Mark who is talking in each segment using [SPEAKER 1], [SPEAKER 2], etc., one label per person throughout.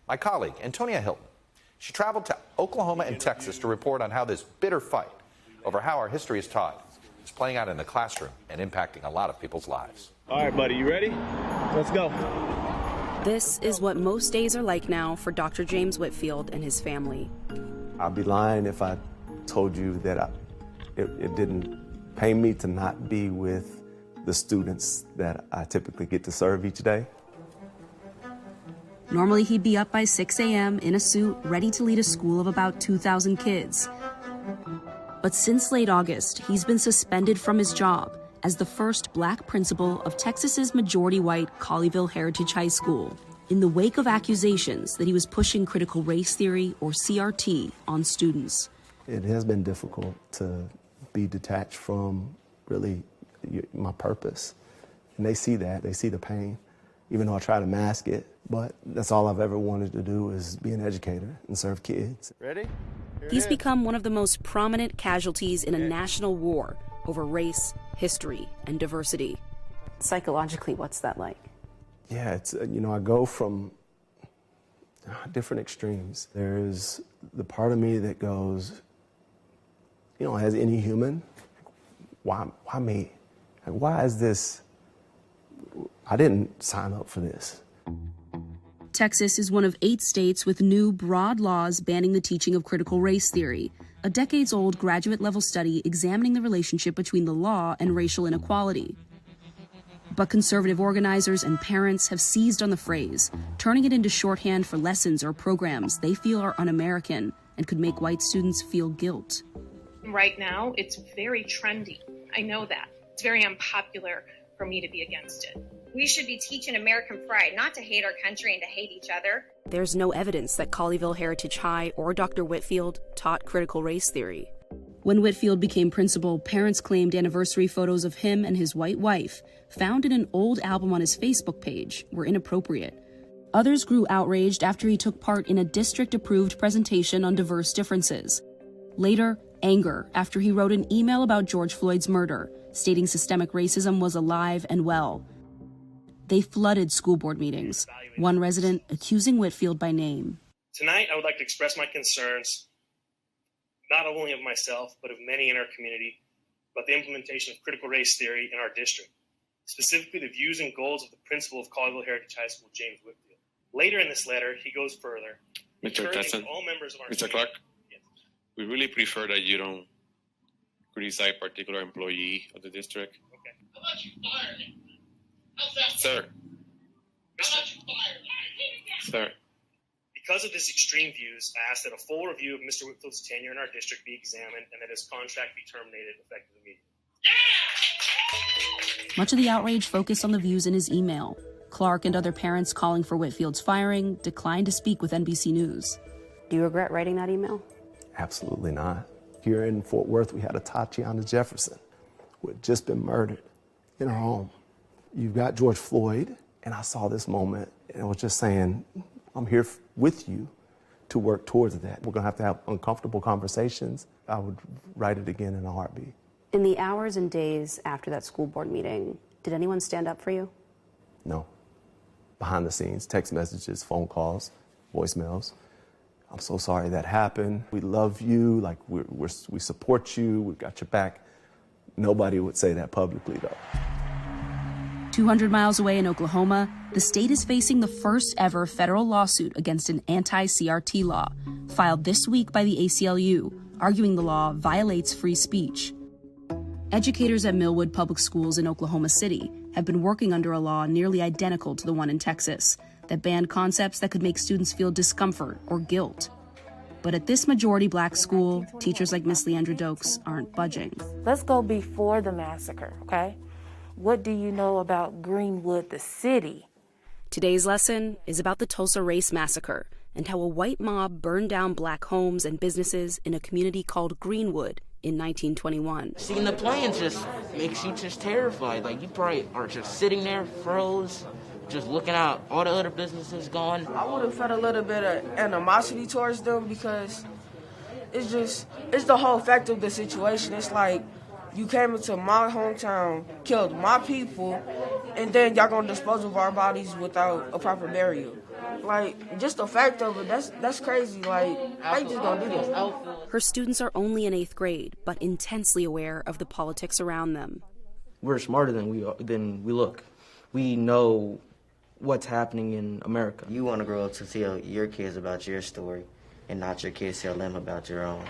[SPEAKER 1] my colleague, Antonia Hilton. She traveled to Oklahoma and Texas to report on how this bitter fight over how our history is taught is playing out in the classroom and impacting a lot of people's lives.
[SPEAKER 2] All right, buddy, you ready? Let's go.
[SPEAKER 3] This is what most days are like now for Dr. James Whitfield and his family.
[SPEAKER 4] I'd be lying if I told you that it didn't pain me to not be with the students that I typically get to serve each day.
[SPEAKER 3] Normally, he'd be up by 6 a.m. in a suit, ready to lead a school of about 2,000 kids. But since late August, he's been suspended from his job as the first black principal of Texas's majority-white Colleyville Heritage High School, in the wake of accusations that he was pushing critical race theory, or CRT, on students.
[SPEAKER 4] It has been difficult to be detached from really my purpose. And they see that, they see the pain, even though I try to mask it. But that's all I've ever wanted to do, is be an educator and serve kids.
[SPEAKER 2] Ready?
[SPEAKER 3] He's become one of the most prominent casualties in a national war over race, history, and diversity. Psychologically, what's that like?
[SPEAKER 4] Yeah, it's, I go from different extremes. There's the part of me that goes, as any human, why me? Like, why is this? I didn't sign up for this.
[SPEAKER 3] Texas is one of 8 states with new broad laws banning the teaching of critical race theory, a decades-old graduate-level study examining the relationship between the law and racial inequality. But conservative organizers and parents have seized on the phrase, turning it into shorthand for lessons or programs they feel are un-American and could make white students feel guilt.
[SPEAKER 5] Right now, it's very trendy. I know that. It's very unpopular for me to be against it.
[SPEAKER 6] We should be teaching American pride, not to hate our country and to hate each other.
[SPEAKER 3] There's no evidence that Colleyville Heritage High or Dr. Whitfield taught critical race theory. When Whitfield became principal, parents claimed anniversary photos of him and his white wife, found in an old album on his Facebook page, were inappropriate. Others grew outraged after he took part in a district-approved presentation on diverse differences. Later, anger after he wrote an email about George Floyd's murder, stating systemic racism was alive and well. They flooded school board meetings, one resident accusing Whitfield by name.
[SPEAKER 7] Tonight, I would like to express my concerns, not only of myself, but of many in our community, about the implementation of critical race theory in our district, specifically the views and goals of the principal of Colleyville Heritage High School, James Whitfield. Later in this letter, he goes further,
[SPEAKER 8] Mr. Tesson,
[SPEAKER 7] all members of our
[SPEAKER 8] Mr. Clark, yes. We really prefer that you don't criticize a particular employee of the district.
[SPEAKER 7] Okay.
[SPEAKER 9] How about you fire him? How's that?
[SPEAKER 8] Sir.
[SPEAKER 9] How about you fire him?
[SPEAKER 8] Sir.
[SPEAKER 7] Because of his extreme views, I ask that a full review of Mr. Whitfield's tenure in our district be examined and that his contract be terminated effective immediately.
[SPEAKER 3] Much of the outrage focused on the views in his email. Clark and other parents calling for Whitfield's firing declined to speak with NBC News. Do you regret writing that email?
[SPEAKER 4] Absolutely not. Here in Fort Worth, we had a Tatiana Jefferson who had just been murdered in her home. You've got George Floyd, and I saw this moment, and I was just saying, I'm here with you to work towards that. We're going to have uncomfortable conversations. I would write it again in a heartbeat.
[SPEAKER 3] In the hours and days after that school board meeting, did anyone stand up for you?
[SPEAKER 4] No. Behind the scenes, text messages, phone calls, voicemails. I'm so sorry that happened. We love you, like we support you, we've got your back. Nobody would say that publicly, though.
[SPEAKER 3] 200 miles away in Oklahoma, the state is facing the first ever federal lawsuit against an anti-CRT law, filed this week by the ACLU, arguing the law violates free speech. Educators at Millwood Public Schools in Oklahoma City have been working under a law nearly identical to the one in Texas that banned concepts that could make students feel discomfort or guilt. But at this majority black school, teachers like Miss Leandra Dokes aren't budging.
[SPEAKER 10] Let's go before the massacre, okay? What do you know about Greenwood, the city?
[SPEAKER 3] Today's lesson is about the Tulsa Race Massacre and how a white mob burned down black homes and businesses in a community called Greenwood in 1921.
[SPEAKER 11] Seeing the planes just makes you just terrified. Like, you probably are just sitting there, froze, just looking out, all the other businesses gone.
[SPEAKER 12] I would have felt a little bit of animosity towards them because it's the whole fact of the situation. It's like, you came into my hometown, killed my people, and then y'all gonna dispose of our bodies without a proper burial. Like, just the fact of it, that's crazy. Like, how you just gonna do this?
[SPEAKER 3] Her students are only in 8th grade, but intensely aware of the politics around them.
[SPEAKER 11] We're smarter than we look. We know what's happening in America.
[SPEAKER 13] You want to grow up to tell your kids about your story and not your kids tell them about your own.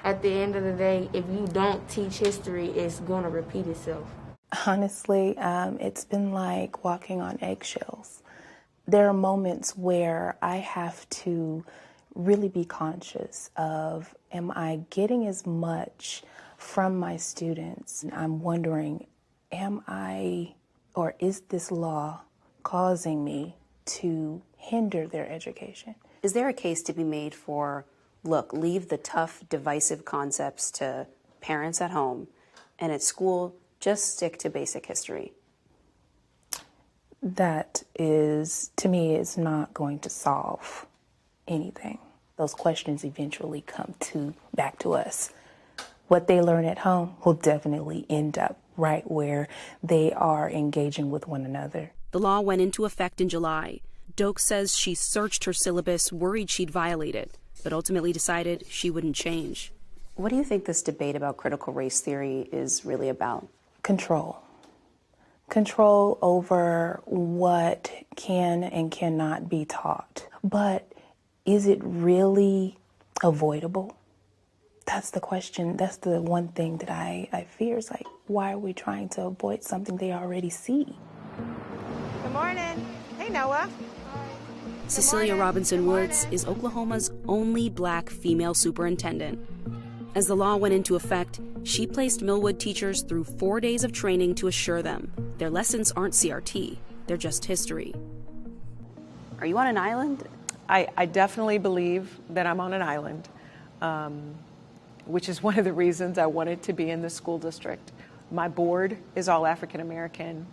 [SPEAKER 10] At the end of the day, if you don't teach history, it's going to repeat itself.
[SPEAKER 14] Honestly, it's been like walking on eggshells. There are moments where I have to really be conscious of, am I getting as much from my students? I'm wondering, is this law causing me to hinder their education?
[SPEAKER 3] Is there a case to be made for, look, leave the tough, divisive concepts to parents at home, and at school, just stick to basic history?
[SPEAKER 14] That is, to me, is not going to solve anything. Those questions eventually come back to us. What they learn at home will definitely end up right where they are engaging with one another.
[SPEAKER 3] The law went into effect in July. Doak says she searched her syllabus, worried she'd violate it, but ultimately decided she wouldn't change. What do you think this debate about critical race theory is really about?
[SPEAKER 14] Control. Control over what can and cannot be taught. But is it really avoidable? That's the question. That's the one thing that I fear is like, why are we trying to avoid something they already see?
[SPEAKER 15] Good morning. Hey, Noah.
[SPEAKER 3] Cecilia Robinson Woods is Oklahoma's only black female superintendent. As the law went into effect, she placed Millwood teachers through 4 days of training to assure them their lessons aren't CRT, they're just history. Are you on an island?
[SPEAKER 15] I definitely believe that I'm on an island, which is one of the reasons I wanted to be in the school district. My board is all African American.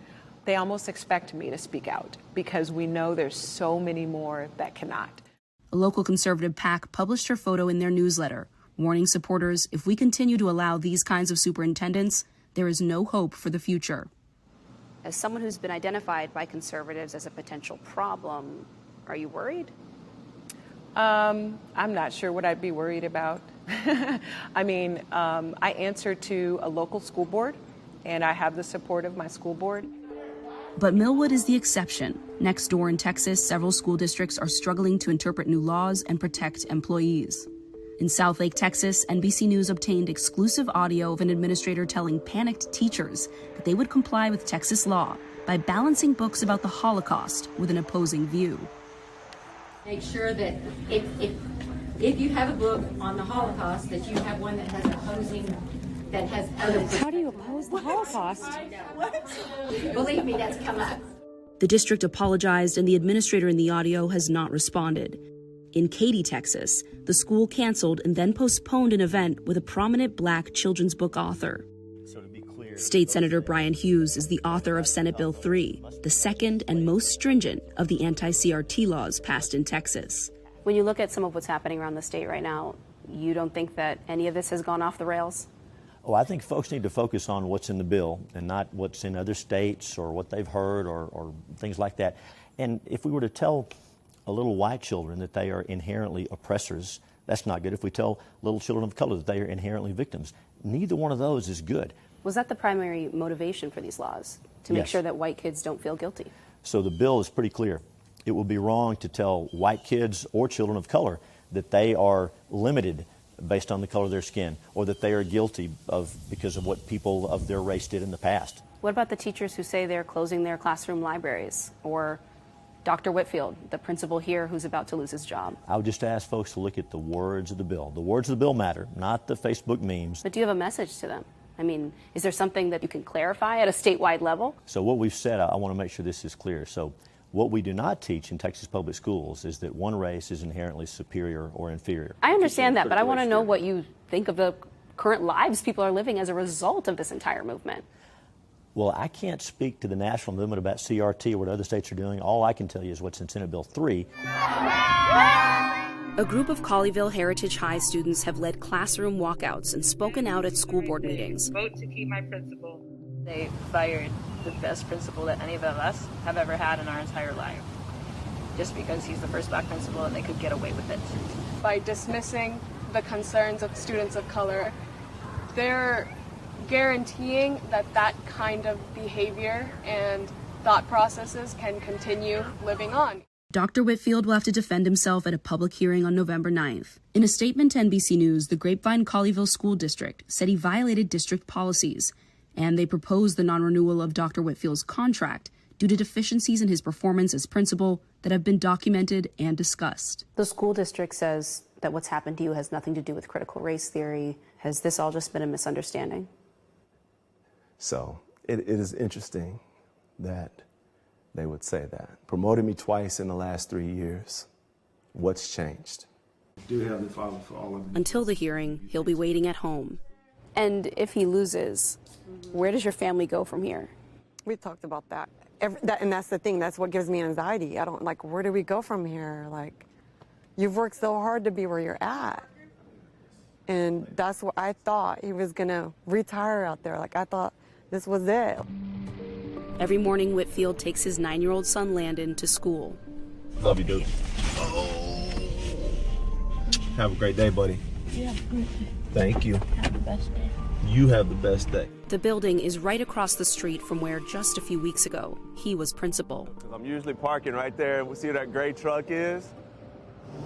[SPEAKER 15] They almost expect me to speak out because we know there's so many more that cannot.
[SPEAKER 3] A local conservative PAC published her photo in their newsletter, warning supporters if we continue to allow these kinds of superintendents, there is no hope for the future. As someone who's been identified by conservatives as a potential problem, are you worried?
[SPEAKER 15] I'm not sure what I'd be worried about. I mean, I answer to a local school board, and I have the support of my school board.
[SPEAKER 3] But Millwood is the exception. Next door in Texas, several school districts are struggling to interpret new laws and protect employees. In Southlake, Texas, NBC News obtained exclusive audio of an administrator telling panicked teachers that they would comply with Texas law by balancing books about the Holocaust with an opposing view.
[SPEAKER 16] Make sure that if you have a book on the Holocaust, that you have one that has other.
[SPEAKER 17] How do you oppose the Holocaust?
[SPEAKER 16] Believe me, that's come up.
[SPEAKER 3] The district apologized, and the administrator in the audio has not responded. In Katy, Texas, the school canceled and then postponed an event with a prominent black children's book author. State Senator Brian Hughes is the author of Senate Bill 3, the second and most stringent of the anti-CRT laws passed in Texas. When you look at some of what's happening around the state right now, you don't think that any of this has gone off the rails?
[SPEAKER 18] Oh, I think folks need to focus on what's in the bill and not what's in other states or what they've heard or things like that. And if we were to tell little white children that they are inherently oppressors, that's not good. If we tell little children of color that they are inherently victims, neither one of those is good.
[SPEAKER 3] Was that the primary motivation for these laws, to make sure that white kids don't feel guilty?
[SPEAKER 18] So the bill is pretty clear. It would be wrong to tell white kids or children of color that they are limited based on the color of their skin or that they are guilty because of what people of their race did in the past.
[SPEAKER 3] What about the teachers who say they're closing their classroom libraries, or Dr. Whitfield, the principal here who's about to lose his job?
[SPEAKER 18] I would just ask folks to look at the words of the bill. The words of the bill matter, not the Facebook memes.
[SPEAKER 3] But do you have a message to them? I mean, is there something that you can clarify at a statewide level?
[SPEAKER 18] So what we've said, I want to make sure this is clear. So what we do not teach in Texas public schools is that one race is inherently superior or inferior.
[SPEAKER 3] I understand that, but I want to know what you think of the current lives people are living as a result of this entire movement.
[SPEAKER 18] Well, I can't speak to the national movement about CRT or what other states are doing. All I can tell you is what's in Senate Bill 3.
[SPEAKER 3] A group of Colleyville Heritage High students have led classroom walkouts and spoken out at school board meetings.
[SPEAKER 19] Vote to keep my principal.
[SPEAKER 20] They fired the best principal that any of us have ever had in our entire life.
[SPEAKER 19] just because he's the first black principal and they could get away with it.
[SPEAKER 20] By dismissing the concerns of students of color, they're guaranteeing that that kind of behavior and thought processes can continue living on.
[SPEAKER 3] Dr. Whitfield will have to defend himself at a public hearing on November 9th. In a statement to NBC News, the Grapevine Colleyville School District said he violated district policies, and they proposed the non-renewal of Dr. Whitfield's contract due to deficiencies in his performance as principal that have been documented and discussed. The school district says that what's happened to you has nothing to do with critical race theory. Has this all just been a misunderstanding?
[SPEAKER 4] So it is interesting that they would say that. Promoted me twice in the last 3 years. What's changed? Do have the Father for all of you.
[SPEAKER 3] Until the hearing, he'll be waiting at home. And if he loses, where does your family go from here?
[SPEAKER 21] We talked about that. And that's the thing. That's what gives me anxiety. I don't, like, where do we go from here? Like, you've worked so hard to be where you're at. And that's what I thought. He was going to retire out there. Like, I thought this was it.
[SPEAKER 3] Every morning, Whitfield takes his 9-year-old son, Landon, to school.
[SPEAKER 4] Love you, dude. Have a great day, buddy.
[SPEAKER 22] You have a great day.
[SPEAKER 4] Thank you.
[SPEAKER 22] Have the best day.
[SPEAKER 4] You have the best day.
[SPEAKER 3] The building is right across the street from where just a few weeks ago he was principal.
[SPEAKER 23] I'm usually parking right there. We see where that gray truck is.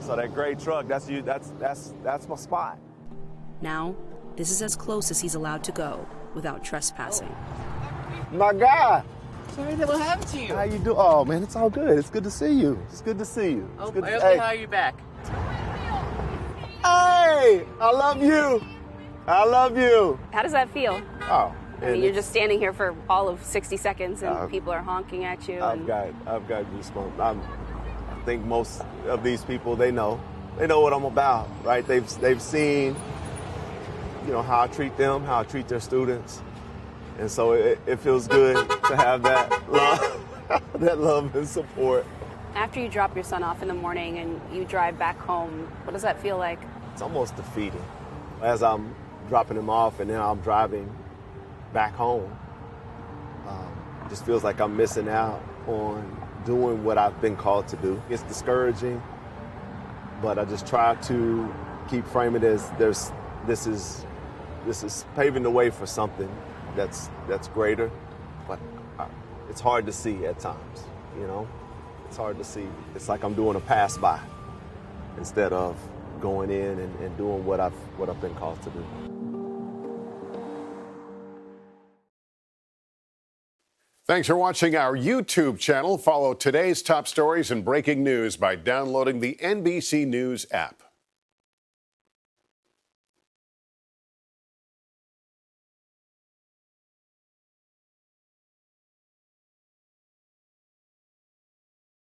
[SPEAKER 23] So that gray truck, that's my spot.
[SPEAKER 3] Now, this is as close as he's allowed to go without trespassing.
[SPEAKER 23] My God.
[SPEAKER 21] Sorry that what happened to you.
[SPEAKER 23] How you do? Oh man, it's all good. It's good to see you. It's good to see you.
[SPEAKER 21] Oh,
[SPEAKER 23] good to,
[SPEAKER 21] okay, how are you back?
[SPEAKER 23] Hey, I love you. I love you.
[SPEAKER 3] How does that feel?
[SPEAKER 23] Oh,
[SPEAKER 3] I mean, you're just standing here for all of 60 seconds and people are honking at you.
[SPEAKER 23] I've got goosebumps. I think most of these people, they know what I'm about, right? They've seen, how I treat them, how I treat their students. And so it feels good to have that love and support.
[SPEAKER 3] After you drop your son off in the morning and you drive back home, what does that feel like?
[SPEAKER 23] It's almost defeating. As I'm dropping him off and then I'm driving back home, it just feels like I'm missing out on doing what I've been called to do. It's discouraging, but I just try to keep framing it as this is paving the way for something that's greater, but it's hard to see at times, It's hard to see. It's like I'm doing a pass-by instead of going in and doing what I've been called to do.
[SPEAKER 24] Thanks for watching our YouTube channel. Follow today's top stories and breaking news by downloading the NBC News app.